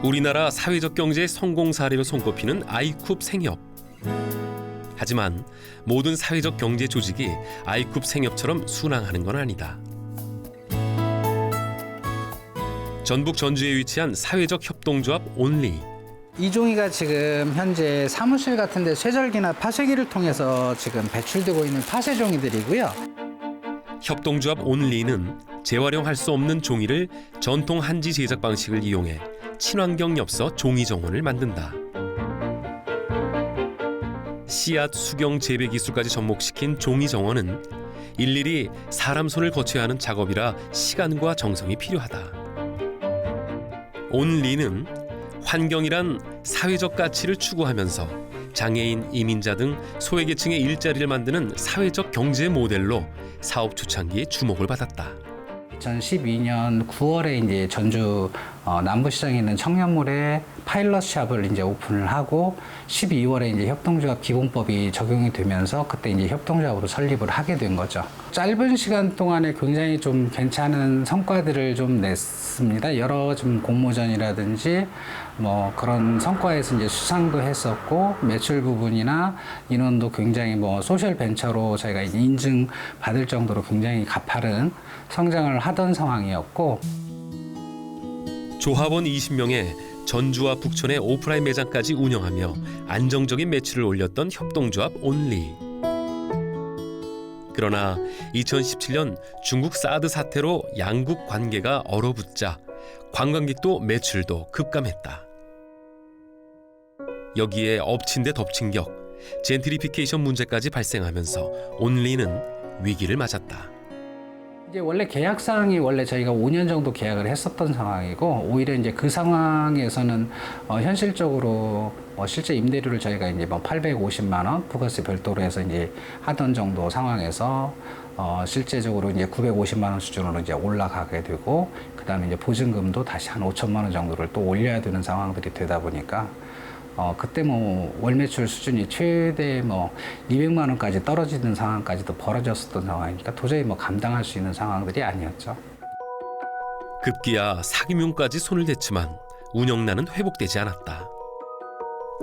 우리나라 사회적 경제의 성공 사례로 손꼽히는 아이쿱 생협. 하지만 모든 사회적 경제 조직이 아이쿱 생협처럼 순항하는 건 아니다. 전북 전주에 위치한 사회적 협동조합 온리. 이종이가 지금 현재 사무실 같은 데 쇠절기나 파쇄기를 통해서 지금 배출되고 있는 파쇄종이들이고요. 협동조합 온리는 재활용할 수 없는 종이를 전통 한지 제작 방식을 이용해 친환경 엽서 종이 정원을 만든다. 씨앗 수경 재배 기술까지 접목시킨 종이 정원은 일일이 사람 손을 거쳐야 하는 작업이라 시간과 정성이 필요하다. 온리는 환경이란 사회적 가치를 추구하면서 장애인, 이민자 등 소외계층의 일자리를 만드는 사회적 경제 모델로 사업 초창기에 주목을 받았다. 2012년 9월에 이제 전주 남부시장에 있는 청년몰에 파일럿 샵을 이제 오픈을 하고 12월에 이제 협동조합 기본법이 적용이 되면서 그때 이제 협동조합으로 설립을 하게 된 거죠. 짧은 시간 동안에 굉장히 좀 괜찮은 성과들을 좀 냈습니다. 여러 좀 공모전이라든지 뭐 그런 성과에서 이제 수상도 했었고 매출 부분이나 인원도 굉장히 뭐 소셜 벤처로 저희가 인증 받을 정도로 굉장히 가파른 성장을 하던 상황이었고, 조합원 20명에 전주와 북촌의 오프라인 매장까지 운영하며 안정적인 매출을 올렸던 협동조합 온리. 그러나 2017년 중국 사드 사태로 양국 관계가 얼어붙자 관광객도 매출도 급감했다. 여기에 엎친 데 덮친 격, 젠트리피케이션 문제까지 발생하면서 온리는 위기를 맞았다. 이제 원래 계약 사항이 원래 저희가 5년 정도 계약을 했었던 상황이고, 오히려 이제 그 상황에서는 현실적으로 실제 임대료를 저희가 이제 850만 원 부가세 별도로 해서 이제 하던 정도 상황에서 실제적으로 이제 950만 원 수준으로 이제 올라가게 되고, 그다음에 이제 보증금도 다시 한 5천만 원 정도를 또 올려야 되는 상황들이 되다 보니까 그때 뭐 월 매출 수준이 최대 뭐 200만 원까지 떨어지는 상황까지도 벌어졌었던 상황이니까 도저히 뭐 감당할 수 있는 상황들이 아니었죠. 급기야 사기명까지 손을 댔지만 운영난은 회복되지 않았다.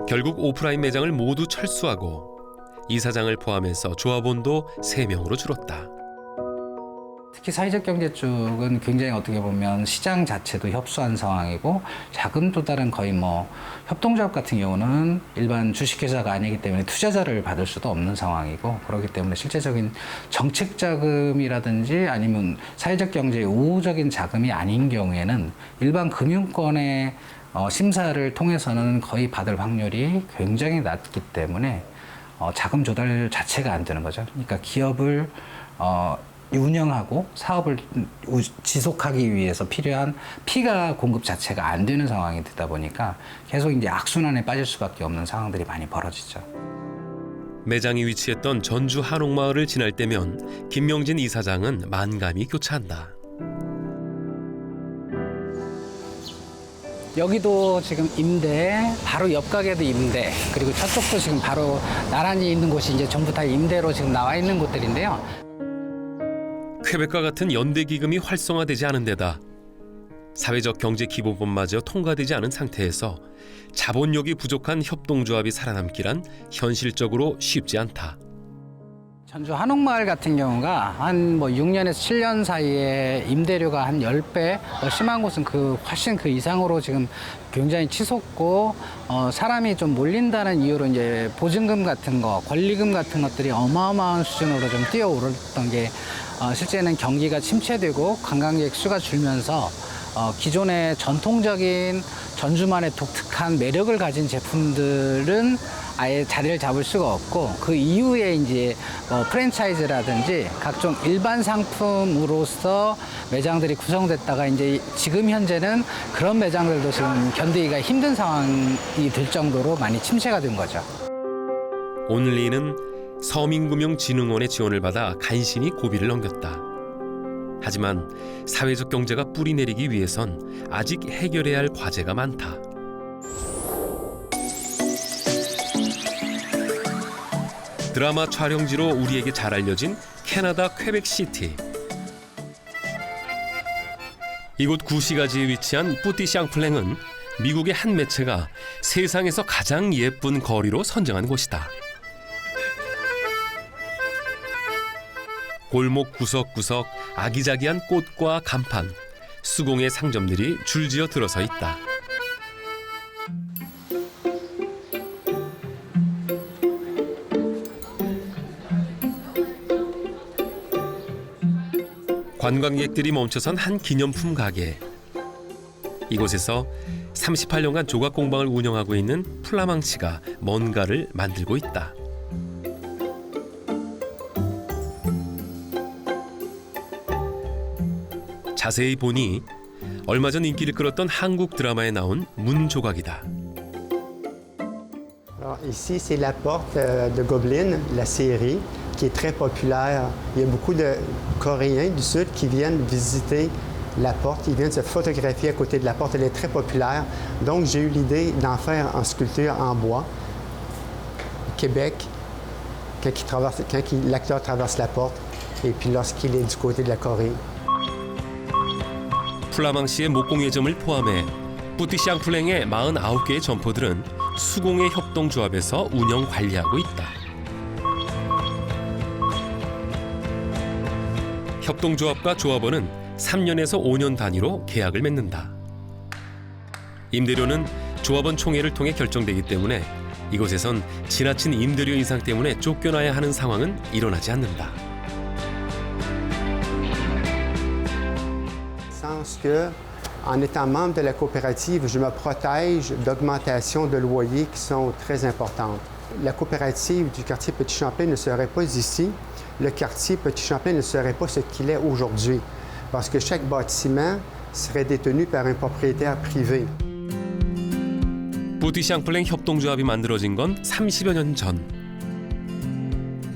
결국 오프라인 매장을 모두 철수하고 이사장을 포함해서 조합원도 3명으로 줄었다. 특히 사회적 경제 쪽은 굉장히 어떻게 보면 시장 자체도 협소한 상황이고, 자금 조달은 거의 뭐 협동조합 같은 경우는 일반 주식회사가 아니기 때문에 투자자를 받을 수도 없는 상황이고, 그렇기 때문에 실제적인 정책 자금이라든지 아니면 사회적 경제의 우호적인 자금이 아닌 경우에는 일반 금융권의 심사를 통해서는 거의 받을 확률이 굉장히 낮기 때문에 자금 조달 자체가 안 되는 거죠. 그러니까 기업을 운영하고 사업을 지속하기 위해서 필요한 피가 공급 자체가 안 되는 상황이 되다 보니까 계속 이제 악순환에 빠질 수밖에 없는 상황들이 많이 벌어지죠. 매장이 위치했던 전주 한옥마을을 지날 때면 김명진 이사장은 만감이 교차한다. 여기도 지금 임대, 바로 옆 가게도 임대, 그리고 저쪽도 지금 바로 나란히 있는 곳이 이제 전부 다 임대로 지금 나와 있는 곳들인데요. 쾌백과 같은 연대 기금이 활성화되지 않은 데다 사회적 경제 기본법마저 통과되지 않은 상태에서 자본력이 부족한 협동조합이 살아남기란 현실적으로 쉽지 않다. 전주 한옥마을 같은 경우가 한 6년에서 7년 사이에 임대료가 한 10배, 심한 곳은 훨씬 그 이상으로 지금 굉장히 치솟고, 사람이 좀 몰린다는 이유로 이제 보증금 같은 거, 권리금 같은 것들이 어마어마한 수준으로 좀 뛰어오르던 게 실제는 경기가 침체되고 관광객 수가 줄면서 기존의 전통적인 전주만의 독특한 매력을 가진 제품들은 아예 자리를 잡을 수가 없고, 그 이후에 이제 프랜차이즈라든지 각종 일반 상품으로서 매장들이 구성됐다가 이제 지금 현재는 그런 매장들도 지금 견디기가 힘든 상황이 될 정도로 많이 침체가 된 거죠. 온리는 서민금융진흥원의 지원을 받아 간신히 고비를 넘겼다. 하지만 사회적 경제가 뿌리내리기 위해선 아직 해결해야 할 과제가 많다. 드라마 촬영지로 우리에게 잘 알려진 캐나다 퀘벡시티. 이곳 구시가지에 위치한 뿌띠샹플랭은 미국의 한 매체가 세상에서 가장 예쁜 거리로 선정한 곳이다. 골목 구석구석 아기자기한 꽃과 간판, 수공예 상점들이 줄지어 들어서 있다. 관광객들이 멈춰선 한 기념품 가게. 이곳에서 38년간 조각 공방을 운영하고 있는 플라망치가 뭔가를 만들고 있다. 자세히 보니 얼마 전 인기를 끌었던 한국 드라마에 나온 문조각이다. Alors, ici, c'est la porte de Goblin, la série, qui est très populaire. Il y a beaucoup de Coréens du Sud qui viennent visiter la porte. Ils viennent se photographier à côté de la porte. Elle est très populaire. Donc, j'ai eu l'idée d'en faire en sculpture en bois. Québec, quand l'acteur traverse la porte, et puis lorsqu'il est du côté de la Corée. 플라망시의 목공예점을 포함해 뿌티샹플랭의 49개의 점포들은 수공예 협동조합에서 운영 관리하고 있다. 협동조합과 조합원은 3년에서 5년 단위로 계약을 맺는다. 임대료는 조합원 총회를 통해 결정되기 때문에 이곳에선 지나친 임대료 인상 때문에 쫓겨나야 하는 상황은 일어나지 않는다. Que, en étant membre de la coopérative, je me protège d'augmentations de loyers qui sont très importantes. La coopérative du quartier Petit-Champlain ne serait pas ici. Le quartier Petit-Champlain ne serait pas ce qu'il est aujourd'hui, parce que chaque bâtiment serait détenu par un propriétaire privé. 뿌티샹플랭 협동조합이 만들어진 건 30여 년 전.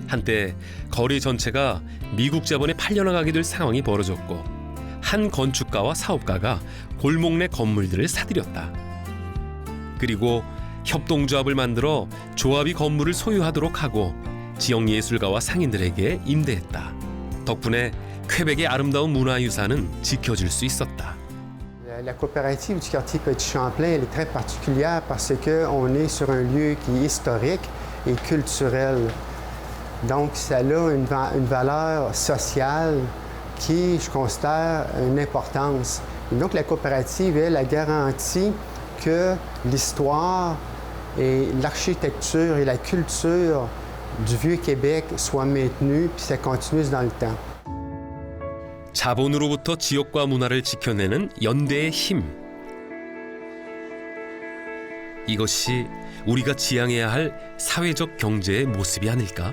한때 거리 전체가 미국 자본에 팔려나가게 될 상황이 벌어졌고 한 건축가와 사업가가 골목 내 건물들을 사들였다. 그리고 협동조합을 만들어 조합이 건물을 소유하도록 하고 지역 예술가와 상인들에게 임대했다. 덕분에 퀘벡의 아름다운 문화유산은 지켜질 수 있었다. La coopérative du quartier Petit-Champlain, elle est très particulière parce qu'on est sur un lieu qui est historique et culturel. Donc, ça a une valeur sociale qui, je considère, une importance. Et donc, la coopérative, elle, a garanti que l'histoire et l'architecture et la culture du Vieux-Québec soient maintenues puis ça continue dans le temps. 자본으로부터 지역과 문화를 지켜내는 연대의 힘. 이것이 우리가 지향해야 할 사회적 경제의 모습이 아닐까?